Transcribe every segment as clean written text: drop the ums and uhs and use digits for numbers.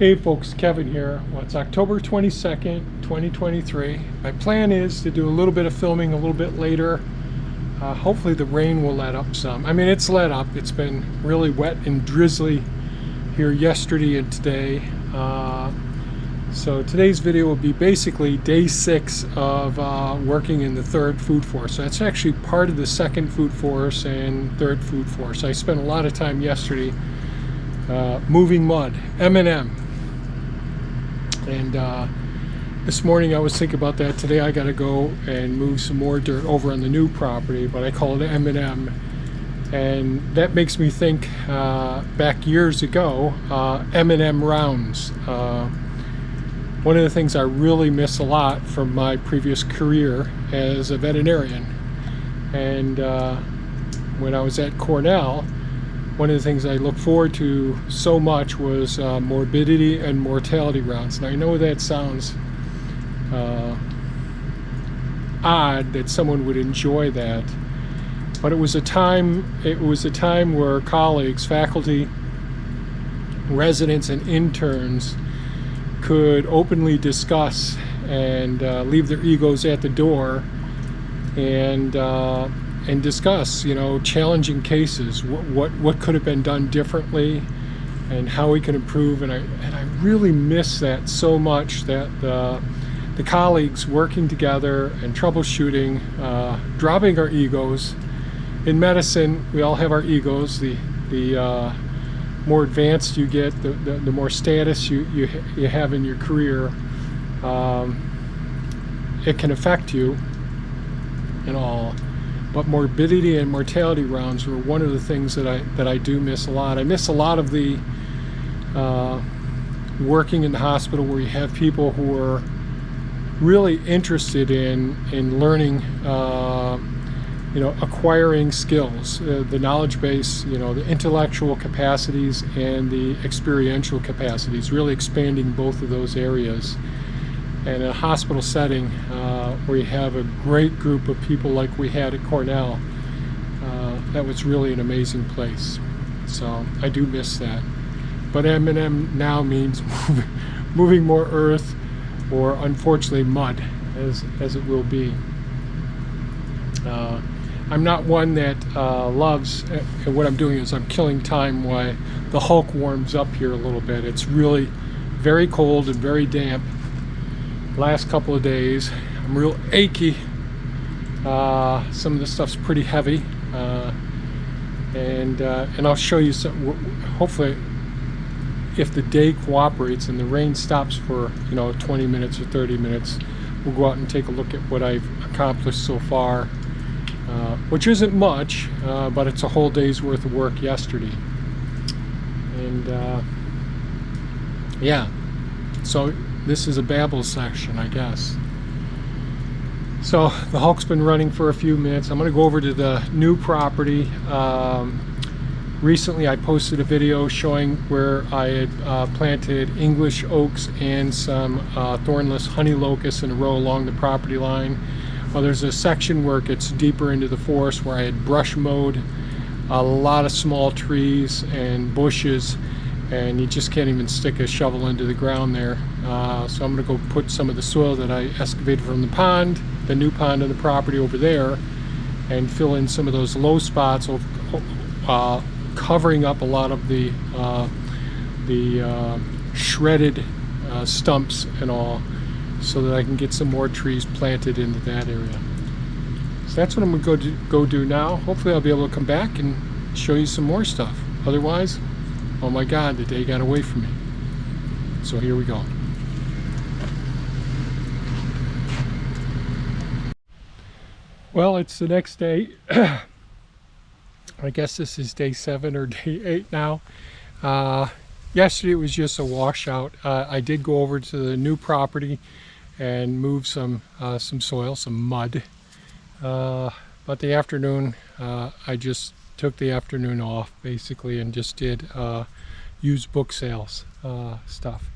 Hey folks, Kevin here. Well, it's October 22nd, 2023. My plan is to do a little bit of filming a little bit later. Hopefully the rain will let up some. I mean, it's let up. It's been really wet and drizzly here yesterday and today. So today's video will be basically day 6 of working in the 3rd Food Force. So that's actually part of the 2nd Food Force and 3rd Food Force. I spent a lot of time yesterday moving mud, M&M. And this morning I was thinking about that. Today I got to go and move some more dirt over on the new property, but I call it M&M. And that makes me think back years ago, M&M rounds. One of the things I really miss a lot from my previous career as a veterinarian. And when I was at Cornell, one of the things I looked forward to so much was morbidity and mortality rounds. Now I know that sounds odd that someone would enjoy that, but it was a time where colleagues, faculty, residents, and interns could openly discuss and leave their egos at the door and discuss, challenging cases, what could have been done differently, and how we can improve. And I really miss that so much. That the colleagues working together and troubleshooting, dropping our egos. In medicine, we all have our egos. The more advanced you get, the more status you have in your career. It can affect you and all. But morbidity and mortality rounds were one of the things that I do miss a lot. I miss a lot of the working in the hospital where you have people who are really interested in learning, acquiring skills, the knowledge base, the intellectual capacities and the experiential capacities, really expanding both of those areas. And in a hospital setting where you have a great group of people like we had at Cornell, that was really an amazing place. So I do miss that. But M&M now means moving more earth, or unfortunately mud, as it will be. I'm not one that loves, and what I'm doing is I'm killing time while the Hulk warms up here a little bit. It's really very cold and very damp. Last couple of days I'm real achy. Some of the stuff's pretty heavy, and I'll show you some. Hopefully, if the day cooperates and the rain stops for 20 minutes or 30 minutes, we'll go out and take a look at what I've accomplished so far, which isn't much, but it's a whole day's worth of work yesterday. And yeah, so this is a babble section, I guess. So the Hulk's been running for a few minutes. I'm going to go over to the new property. Recently I posted a video showing where I had planted English oaks and some thornless honey locusts in a row along the property line. Well, there's a section where it gets deeper into the forest where I had brush mowed a lot of small trees and bushes, and you just can't even stick a shovel into the ground there. So I'm going to go put some of the soil that I excavated from the pond, the new pond on the property over there, and fill in some of those low spots, covering up a lot of the shredded stumps and all, so that I can get some more trees planted into that area. So that's what I'm going to go do now. Hopefully I'll be able to come back and show you some more stuff. Otherwise, oh my God, the day got away from me. So here we go. Well, it's the next day. I guess this is day 7 or day 8 now. Yesterday it was just a washout. I did go over to the new property and move some soil, some mud. But the afternoon, I just took the afternoon off basically and just did used book sales stuff.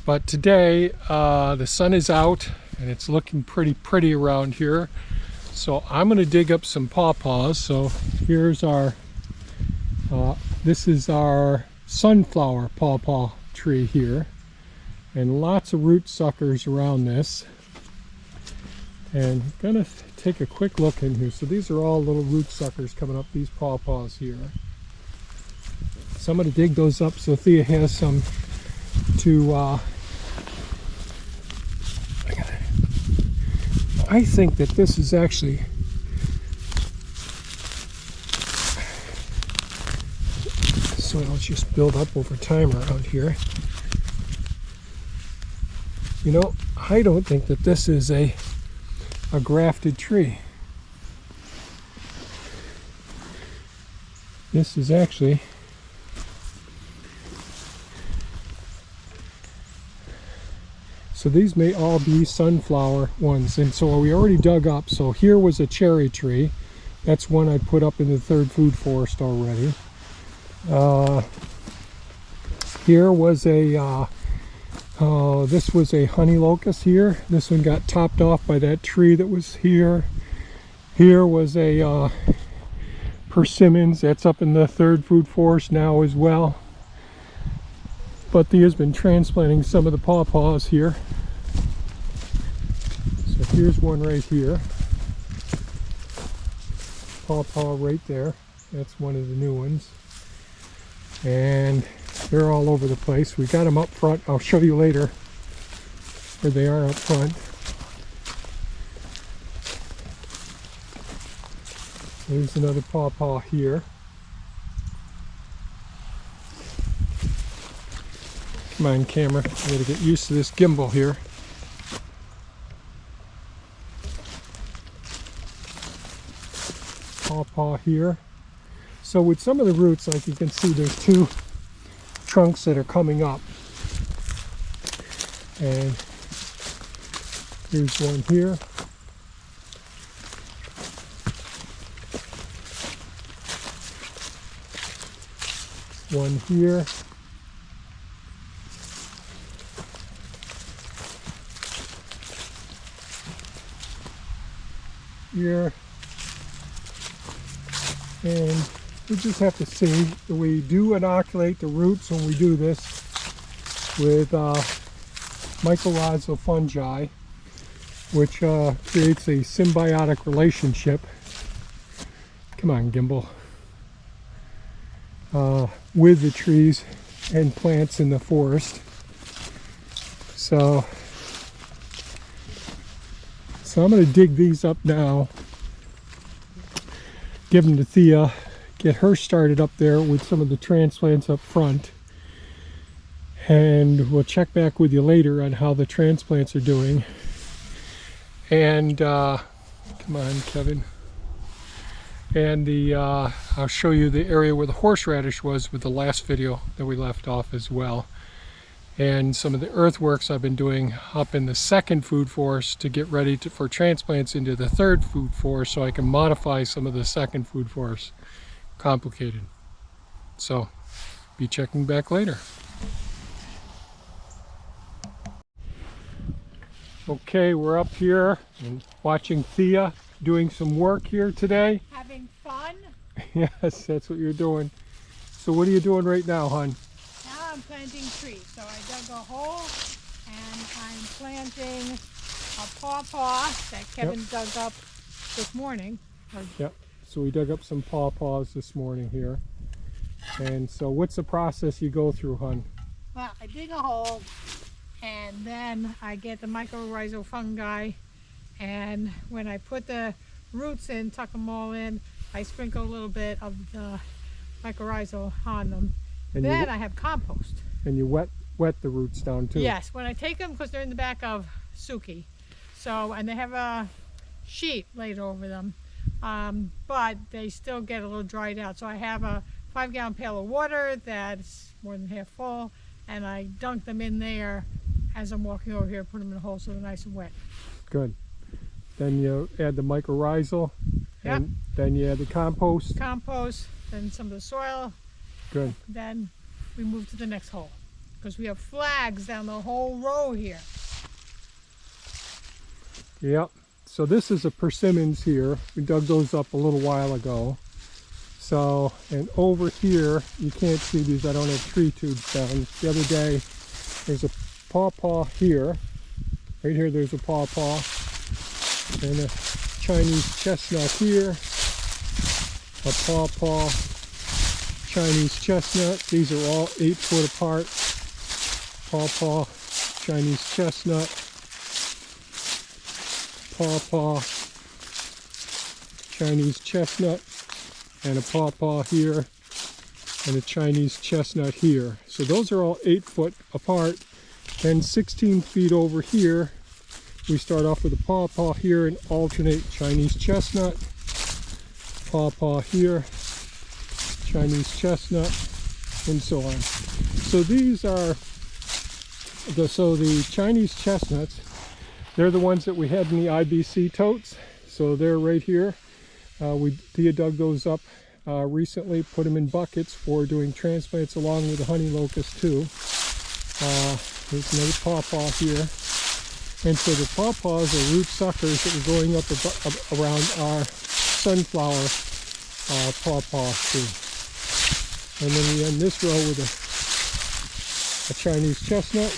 But today the sun is out and it's looking pretty around here. So I'm going to dig up some pawpaws. So here's our, this is our sunflower pawpaw tree here. and lots of root suckers around this. And I'm gonna take a quick look in here. So these are all little root suckers coming up these pawpaws here. So I'm gonna dig those up so Thea has some to I think that this is actually soil's just build up over time around here. You know, I don't think that this is a grafted tree. This is actually so these may all be sunflower ones, and so we already dug up. So here was a cherry tree. That's one I put up in the third food forest already. Here was a this was a honey locust here. This one got topped off by that tree that was here. Here was a persimmons. That's up in the third food forest now as well. But Thea's been transplanting some of the pawpaws here. So here's one right here. Pawpaw right there. That's one of the new ones. And they're all over the place. We got them up front. I'll show you later where they are up front. There's another pawpaw here. Come on, camera. I gotta get used to this gimbal here. Pawpaw here. So with some of the roots, like you can see, there's two trunks that are coming up. And here's one here. One here. Here. And we just have to see that we do inoculate the roots when we do this with mycorrhizal fungi, which creates a symbiotic relationship. Come on, gimbal. With the trees and plants in the forest. So I'm going to dig these up now, give them to Thea, get her started up there with some of the transplants up front, and we'll check back with you later on how the transplants are doing. And come on, Kevin. And I'll show you the area where the horseradish was with the last video that we left off as well. And some of the earthworks I've been doing up in the second food forest to get ready for transplants into the third food forest, so I can modify some of the second food forest. Complicated. So be checking back later. Okay, we're up here and watching Thea doing some work here today. Having fun? Yes, that's what you're doing. So what are you doing right now, hon? Now I'm planting trees. So I dug a hole and I'm planting a pawpaw that Kevin dug up this morning. Yep. So we dug up some pawpaws this morning here. And so what's the process you go through, hon? Well, I dig a hole and then I get the mycorrhizal fungi, and when I put the roots in, tuck them all in, I sprinkle a little bit of the mycorrhizal on them. And then I have compost. And you wet the roots down too? Yes, when I take them, because they're in the back of Suki. So, and they have a sheet laid over them, but they still get a little dried out. So I have a 5-gallon pail of water that's more than half full, and I dunk them in there as I'm walking over here, put them in a hole so they're nice and wet. Good. Then you add the mycorrhizal, and then you add the compost. Compost, then some of the soil. Good. Then we move to the next hole, because we have flags down the whole row here. Yep. So this is a persimmons here. We dug those up a little while ago. So, and over here, you can't see these, I don't have tree tubes down. The other day, there's a pawpaw here. Right here there's a pawpaw. And a Chinese chestnut here. A pawpaw Chinese chestnut. These are all 8 foot apart. Pawpaw Chinese chestnut. Pawpaw Chinese chestnut. And a pawpaw here. And a Chinese chestnut here. So those are all 8 foot apart. Then 16 feet over here, we start off with a pawpaw here and alternate Chinese chestnut, pawpaw here, Chinese chestnut, and so on. So these are the Chinese chestnuts. They're the ones that we had in the IBC totes. So they're right here. Thea dug those up recently, put them in buckets for doing transplants along with the honey locust too. There's another pawpaw here. And so the pawpaws are root suckers that are going up around our sunflower pawpaw tree. And then we end this row with a Chinese chestnut.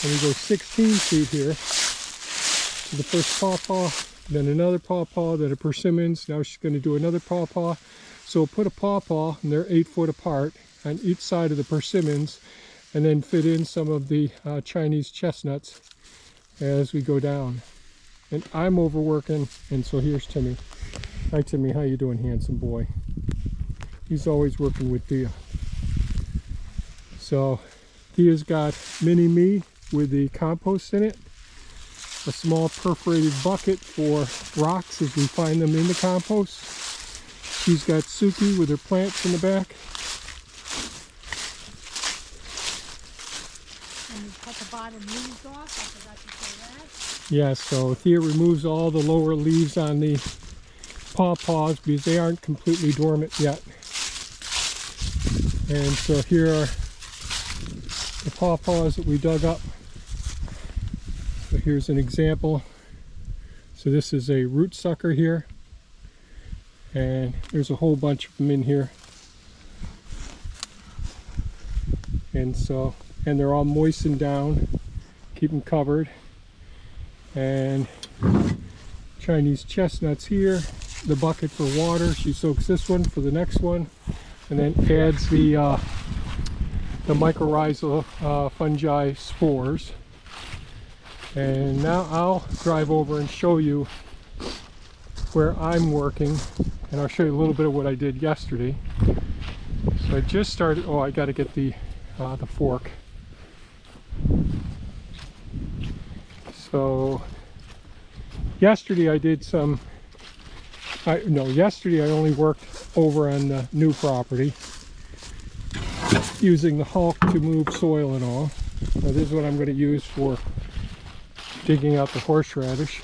And we go 16 feet here to the first pawpaw, then another pawpaw, then a persimmons. Now she's going to do another pawpaw. So we'll put a pawpaw, and they're 8 foot apart, on each side of the persimmons, and then fit in some of the Chinese chestnuts as we go down. And I'm overworking, and so here's Timmy. Hi Timmy, how you doing, handsome boy? He's always working with Thea. So Thea's got mini me with the compost in it, a small perforated bucket for rocks as we find them in the compost. She's got Suki with her plants in the back. And you cut the bottom leaves off, I forgot to say that. Yeah, so Thea removes all the lower leaves on the pawpaws because they aren't completely dormant yet. And so here are the pawpaws that we dug up. So here's an example. So this is a root sucker here. And there's a whole bunch of them in here. And so, and they're all moistened down, keep them covered. And Chinese chestnuts here, the bucket for water. She soaks this one for the next one, and then adds the mycorrhizal fungi spores. And now I'll drive over and show you where I'm working, and I'll show you a little bit of what I did yesterday. So I just started. Oh, I got to get the fork. So yesterday I did some. Yesterday I only worked over on the new property using the Hulk to move soil and all. Now this is what I'm going to use for digging out the horseradish.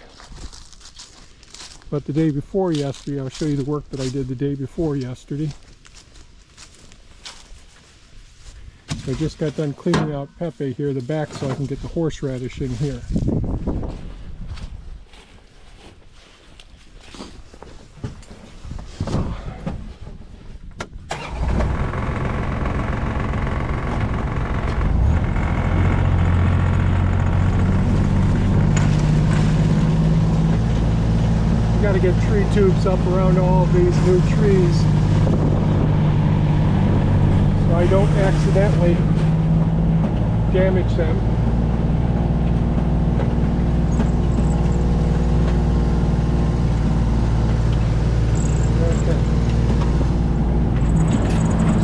But the day before yesterday, I'll show you the work that I did the day before yesterday. So I just got done cleaning out Pepe here, the back, so I can get the horseradish in here. Got to get tree tubes up around all of these new trees so I don't accidentally damage them. Okay.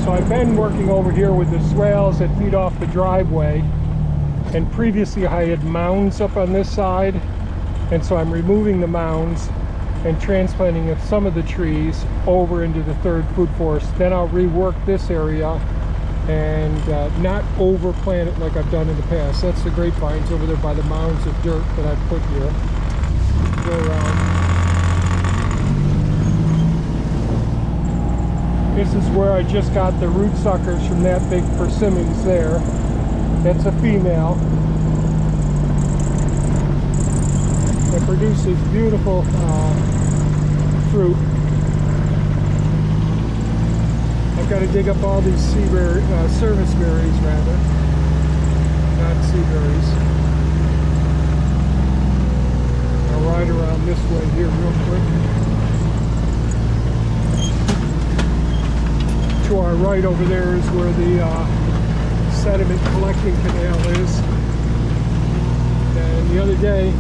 So I've been working over here with the swales that feed off the driveway, and previously I had mounds up on this side, and so I'm removing the mounds and transplanting some of the trees over into the third food forest. Then I'll rework this area and not overplant it like I've done in the past. That's the grapevines over there by the mounds of dirt that I've put here. Go around. This is where I just got the root suckers from that big persimmons there. That's a female. It produces beautiful fruit. I've got to dig up all these sea berry, service berries rather, not sea berries. right over there is where the sediment collecting canal is. And the other day,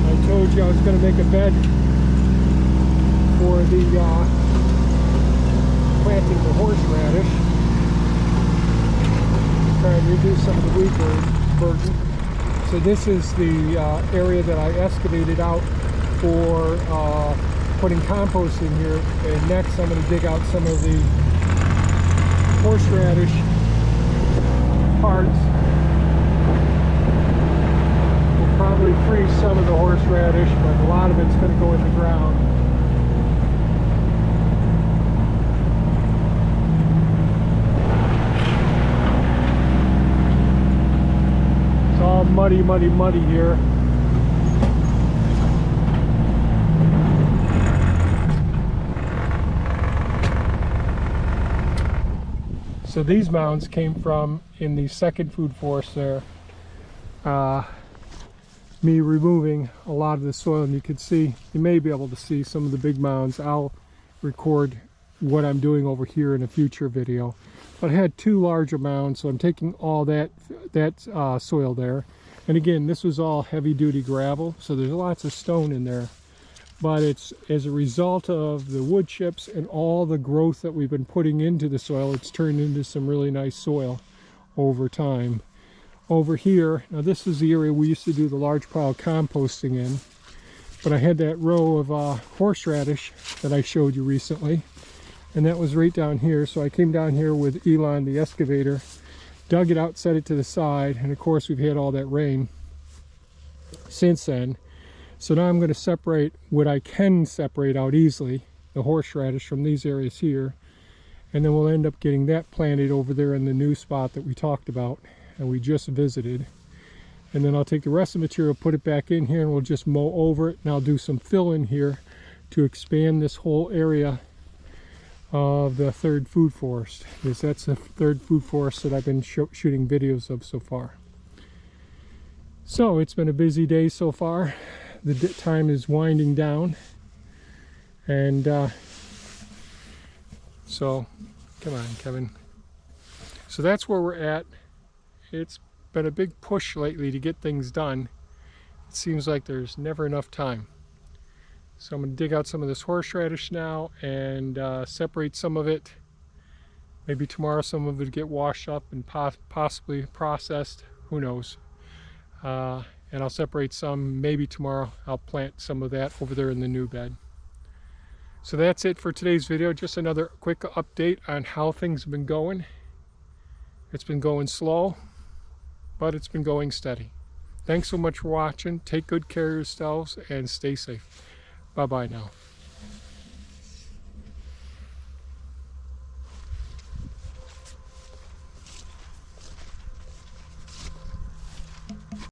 I told you I was going to make a bed for the planting the horseradish. Try and reduce some of the weed burden. So this is the area that I excavated out for putting compost in here, and next I'm going to dig out some of the horseradish parts. We'll probably freeze some of the horseradish, but a lot of it's going to go in the ground. It's all muddy, muddy, muddy here. So these mounds came from, in the second food forest there, me removing a lot of the soil, and you can see, you may be able to see some of the big mounds. I'll record what I'm doing over here in a future video. But I had two larger mounds, so I'm taking all that soil there. And again, this was all heavy-duty gravel, so there's lots of stone in there. But it's as a result of the wood chips and all the growth that we've been putting into the soil, it's turned into some really nice soil over time. Over here, now this is the area we used to do the large pile composting in, but I had that row of horseradish that I showed you recently, and that was right down here. So I came down here with Elon, the excavator, dug it out, set it to the side, and of course we've had all that rain since then. So now I'm going to separate what I can separate out easily, the horseradish, from these areas here, and then we'll end up getting that planted over there in the new spot that we talked about and we just visited. And then I'll take the rest of the material, put it back in here, and we'll just mow over it, and I'll do some fill in here to expand this whole area of the third food forest, because that's the third food forest that I've been shooting videos of so far. So it's been a busy day so far. The time is winding down, and so come on, Kevin. So that's where we're at. It's been a big push lately to get things done. It seems like there's never enough time. So I'm going to dig out some of this horseradish now and separate some of it. Maybe tomorrow some of it will get washed up and possibly processed. Who knows? And I'll separate some. Maybe tomorrow I'll plant some of that over there in the new bed. So that's it for today's video. Just another quick update on how things have been going. It's been going slow, but it's been going steady. Thanks so much for watching. Take good care of yourselves and stay safe. Bye-bye now.